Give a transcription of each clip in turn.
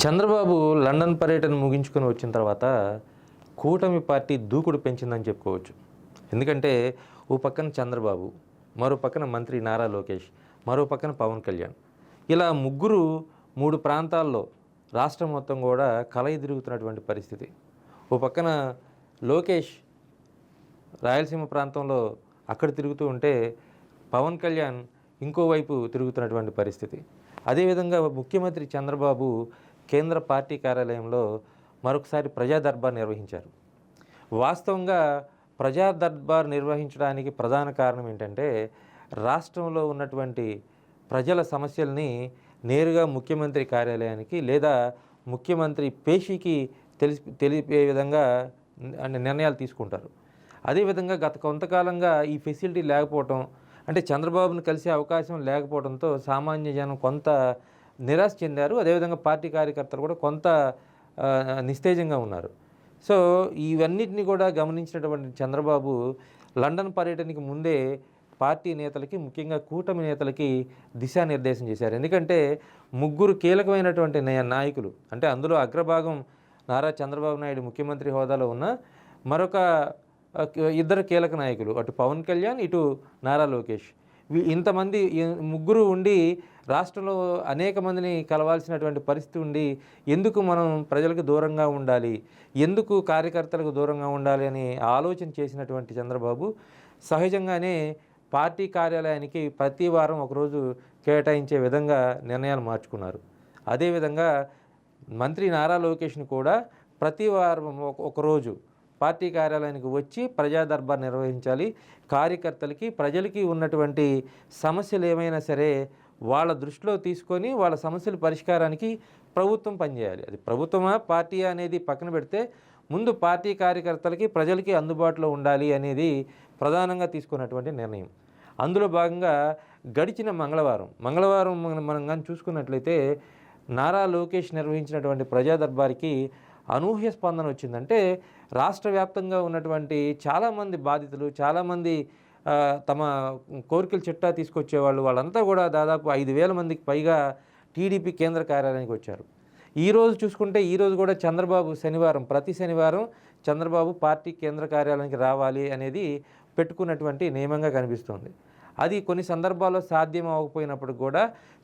Chandrababu London పర్యటన ముగించుకొని వచ్చిన తర్వాత కూటమి పార్టీ దూకుడు పెంచిందని చెప్పుకోవచ్చు. ఎందుకంటే ఓ పక్కన చంద్రబాబు, మరో పక్కన మంత్రి నారా లోకేష్, మరో పక్కన పవన్ కళ్యాణ్, ఇలా ముగ్గురు 3 ప్రాంతాల్లో రాష్ట్రం మొత్తం కూడా కలయిదిరుగుతున్నటువంటి పరిస్థితి. ఓ పక్కన లోకేష్ రాయలసీమ ప్రాంతంలో అక్కడ తిరుగుతూ ఉంటే పవన్ కళ్యాణ్ ఇంకోవైపు తిరుగుతున్నటువంటి పరిస్థితి. అదేవిధంగా ముఖ్యమంత్రి చంద్రబాబు కేంద్ర పార్టీ కార్యాలయంలో మరొకసారి ప్రజా దర్బార్ నిర్వహించారు. వాస్తవంగా ప్రజా దర్బార్ నిర్వహించడానికి ప్రధాన కారణం ఏంటంటే రాష్ట్రంలో ఉన్నటువంటి ప్రజల సమస్యల్ని నేరుగా ముఖ్యమంత్రి కార్యాలయానికి లేదా ముఖ్యమంత్రి పేషీకి తెలిపే విధంగా నిర్ణయాలు తీసుకుంటారు. అదేవిధంగా గత కొంతకాలంగా ఈ ఫెసిలిటీ లేకపోవటం, అంటే చంద్రబాబును కలిసే అవకాశం లేకపోవడంతో సామాన్య జనం కొంత నిరాశ చెందారు. అదేవిధంగా పార్టీ కార్యకర్తలు కూడా కొంత నిస్తేజంగా ఉన్నారు. సో ఇవన్నిటిని కూడా గమనించినటువంటి చంద్రబాబు లండన్ పర్యటనకి ముందే పార్టీ నేతలకి, ముఖ్యంగా కూటమి నేతలకి దిశానిర్దేశం చేశారు. ఎందుకంటే ముగ్గురు కీలకమైనటువంటి నాయకులు, అంటే అందులో అగ్రభాగం నారా చంద్రబాబు నాయుడు ముఖ్యమంత్రి హోదాలో ఉన్న మరొక ఇద్దరు కీలక నాయకులు, అటు పవన్ కళ్యాణ్, ఇటు నారా లోకేష్, ఇంతమంది ముగ్గురు ఉండి రాష్ట్రంలో అనేక మందిని కలవాల్సినటువంటి పరిస్థితి ఉండి ఎందుకు మనం ప్రజలకు దూరంగా ఉండాలి, ఎందుకు కార్యకర్తలకు దూరంగా ఉండాలి అని ఆలోచన చేసినటువంటి చంద్రబాబు సహజంగానే పార్టీ కార్యాలయానికి ప్రతి వారం ఒకరోజు కేటాయించే విధంగా నిర్ణయాలు మార్చుకున్నారు. అదేవిధంగా మంత్రి నారా లోకేష్ని కూడా ప్రతి వారం ఒకరోజు పార్టీ కార్యాలయానికి వచ్చి ప్రజా దర్బార్ నిర్వహించాలి, కార్యకర్తలకి ప్రజలకి ఉన్నటువంటి సమస్యలు ఏమైనా సరే వాళ్ళ దృష్టిలో తీసుకొని వాళ్ళ సమస్యల పరిష్కారానికి ప్రభుత్వం పనిచేయాలి. అది ప్రభుత్వమా పార్టీ అనేది పక్కన పెడితే ముందు పార్టీ కార్యకర్తలకి ప్రజలకి అందుబాటులో ఉండాలి అనేది ప్రధానంగా తీసుకున్నటువంటి నిర్ణయం. అందులో భాగంగా గడిచిన మంగళవారం మనం కానీ చూసుకున్నట్లయితే నారా లోకేష్ నిర్వహించినటువంటి ప్రజా దర్బార్కి అనూహ్య స్పందన వచ్చిందంటే రాష్ట్ర వ్యాప్తంగా ఉన్నటువంటి చాలామంది బాధితులు, చాలామంది తమ కోరికల చిట్టా తీసుకొచ్చేవాళ్ళు, వాళ్ళంతా కూడా దాదాపు 5,000 మందికి పైగా టీడీపీ కేంద్ర కార్యాలయానికి వచ్చారు. ఈరోజు చూసుకుంటే ఈరోజు కూడా చంద్రబాబు ప్రతి శనివారం చంద్రబాబు పార్టీ కేంద్ర కార్యాలయానికి రావాలి అనేది పెట్టుకున్నటువంటి నియమంగా కనిపిస్తుంది. అది కొన్ని సందర్భాల్లో సాధ్యం అవ్వకపోయినప్పుడు కూడా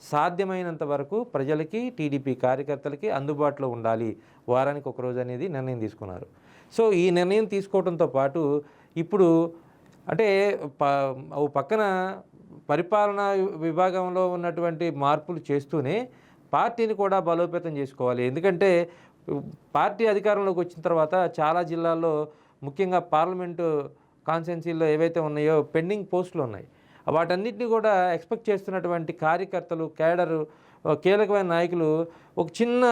సాధ్యమైనంత వరకు ప్రజలకి, టీడీపీ కార్యకర్తలకి అందుబాటులో ఉండాలి వారానికి ఒకరోజు అనేది నిర్ణయం తీసుకున్నారు. సో ఈ నిర్ణయం తీసుకోవడంతో పాటు ఇప్పుడు అంటే ఓ పక్కన పరిపాలనా విభాగంలో ఉన్నటువంటి మార్పులు చేస్తూనే పార్టీని కూడా బలోపేతం చేసుకోవాలి. ఎందుకంటే పార్టీ అధికారంలోకి వచ్చిన తర్వాత చాలా జిల్లాల్లో, ముఖ్యంగా పార్లమెంటు కాన్స్టిట్యున్సీల్లో ఏవైతే ఉన్నాయో పెండింగ్ పోస్టులు ఉన్నాయి. వాటన్నిటిని కూడా ఎక్స్పెక్ట్ చేస్తున్నటువంటి కార్యకర్తలు, కేడరు, కీలకమైన నాయకులు ఒక చిన్న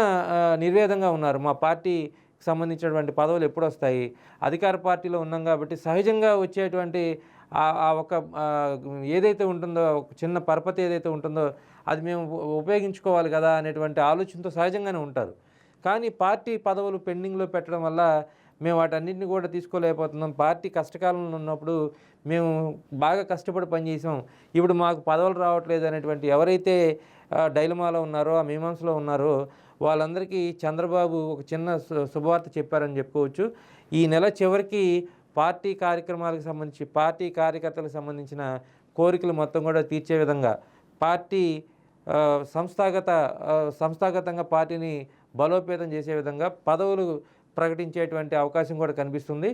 నిర్వేదంగా ఉన్నారు. మా పార్టీకి సంబంధించినటువంటి పదవులు ఎప్పుడు వస్తాయి, అధికార పార్టీలో ఉన్నాం కాబట్టి సహజంగా వచ్చేటువంటి ఒక ఏదైతే ఉంటుందో, ఒక చిన్న పరపతి ఏదైతే ఉంటుందో అది మేము ఉపయోగించుకోవాలి కదా అనేటువంటి ఆలోచనతో సహజంగానే ఉంటారు. కానీ పార్టీ పదవులు పెండింగ్లో పెట్టడం వల్ల మేము వాటన్నింటినీ కూడా తీసుకోలేకపోతున్నాం. పార్టీ కష్టకాలంలో ఉన్నప్పుడు మేము బాగా కష్టపడి పనిచేసాం, ఇప్పుడు మాకు పదవులు రావట్లేదు అనేటువంటి ఎవరైతే డైలమాలో ఉన్నారో, ఆ మీమాంసలో ఉన్నారో వాళ్ళందరికీ చంద్రబాబు ఒక చిన్న శుభవార్త చెప్పారని చెప్పుకోవచ్చు. ఈ నెల చివరికి పార్టీ కార్యక్రమాలకు సంబంధించి, పార్టీ కార్యకర్తలకు సంబంధించిన కోరికలు మొత్తం కూడా తీర్చే విధంగా, పార్టీ సంస్థాగతంగా పార్టీని బలోపేతం చేసే విధంగా పదవులు ప్రకటించేటువంటి అవకాశం కూడా కనిపిస్తుంది.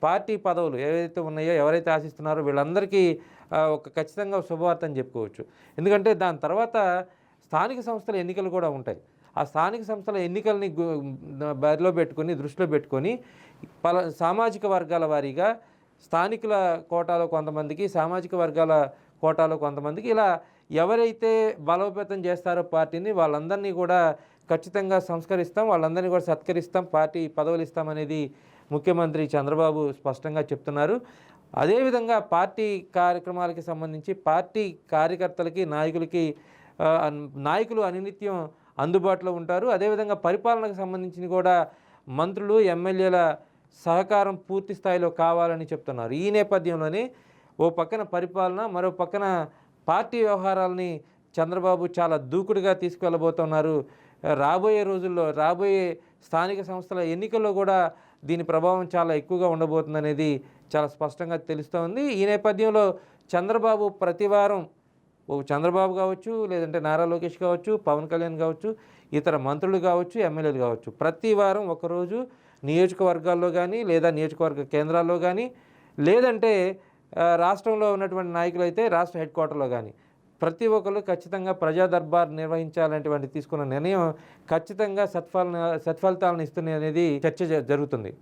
పార్టీ పదవులు ఏవైతే ఉన్నాయో, ఎవరైతే ఆశిస్తున్నారో వీళ్ళందరికీ ఒక ఖచ్చితంగా శుభవార్త అని చెప్పుకోవచ్చు. ఎందుకంటే దాని తర్వాత స్థానిక సంస్థల ఎన్నికలు కూడా ఉంటాయి. ఆ స్థానిక సంస్థల ఎన్నికల్ని దృష్టిలో పెట్టుకొని సామాజిక వర్గాల వారీగా స్థానికుల కోటాలో కొంతమందికి, సామాజిక వర్గాల కోటాలో కొంతమందికి, ఇలా ఎవరైతే బలోపేతం చేస్తారో పార్టీని వాళ్ళందరినీ కూడా ఖచ్చితంగా సంస్కరిస్తాం, వాళ్ళందరినీ కూడా సత్కరిస్తాం, పార్టీ పదవులు ఇస్తామనేది ముఖ్యమంత్రి చంద్రబాబు స్పష్టంగా చెప్తున్నారు. అదేవిధంగా పార్టీ కార్యక్రమాలకి సంబంధించి పార్టీ కార్యకర్తలకి, నాయకులు అనునిత్యం అందుబాటులో ఉంటారు. అదేవిధంగా పరిపాలనకు సంబంధించి కూడా మంత్రులు, ఎమ్మెల్యేల సహకారం పూర్తి స్థాయిలో కావాలని చెప్తున్నారు. ఈ నేపథ్యంలోనే ఓ పక్కన పరిపాలన, మరో పక్కన పార్టీ వ్యవహారాలని చంద్రబాబు చాలా దూకుడుగా తీసుకువెళ్ళబోతున్నారు. రాబోయే రోజుల్లో రాబోయే స్థానిక సంస్థల ఎన్నికల్లో కూడా దీని ప్రభావం చాలా ఎక్కువగా ఉండబోతుందనేది చాలా స్పష్టంగా తెలుస్తోంది. ఈ నేపథ్యంలో చంద్రబాబు ప్రతి వారం చంద్రబాబు కావచ్చు, లేదంటే నారా లోకేష్ కావచ్చు, పవన్ కళ్యాణ్ కావచ్చు, ఇతర మంత్రులు కావచ్చు, ఎమ్మెల్యేలు కావచ్చు, ప్రతి వారం ఒకరోజు నియోజకవర్గాల్లో కానీ లేదా నియోజకవర్గ కేంద్రాల్లో కానీ లేదంటే రాష్ట్రంలో ఉన్నటువంటి నాయకులైతే రాష్ట్ర హెడ్ క్వార్టర్లో కానీ ప్రతి ఒక్కరు ఖచ్చితంగా ప్రజా దర్బార్ నిర్వహించాలనేటువంటి తీసుకున్న నిర్ణయం ఖచ్చితంగా సత్ఫలితాలను ఇస్తుంది అనేది చర్చ జరుగుతుంది.